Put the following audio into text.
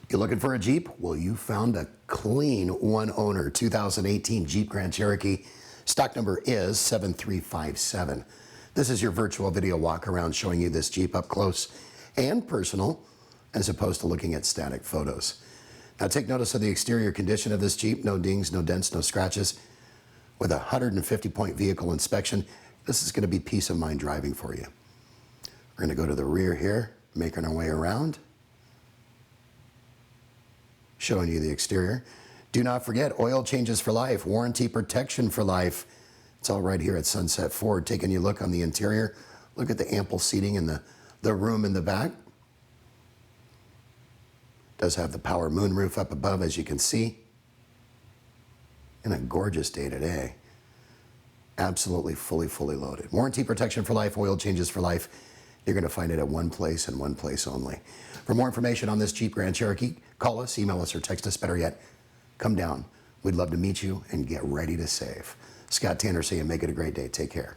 You looking for a Jeep? Well, you found a clean one owner 2018 Jeep Grand Cherokee. Stock number is 7357. This is your virtual video walk around showing you this Jeep up close and personal as opposed to looking at static photos. Now take notice of the exterior condition of this Jeep. No dings, no dents, no scratches. With a 150-point vehicle inspection, this is going to be peace of mind driving for you. We're going to go to the rear here, making our way around, showing you the exterior. Do not forget, oil changes for life, warranty protection for life. It's all right here at Sunset Ford. Taking a look on the interior, look at the ample seating in the room in the back. Does have the power moonroof up above, as you can see. And a gorgeous day today. Absolutely fully loaded. Warranty protection for life, oil changes for life. You're going to find it at one place and one place only. For more information on this Jeep Grand Cherokee, call us, email us, or text us. Better yet, come down. We'd love to meet you and get ready to save. Scott Tanner saying make it a great day. Take care.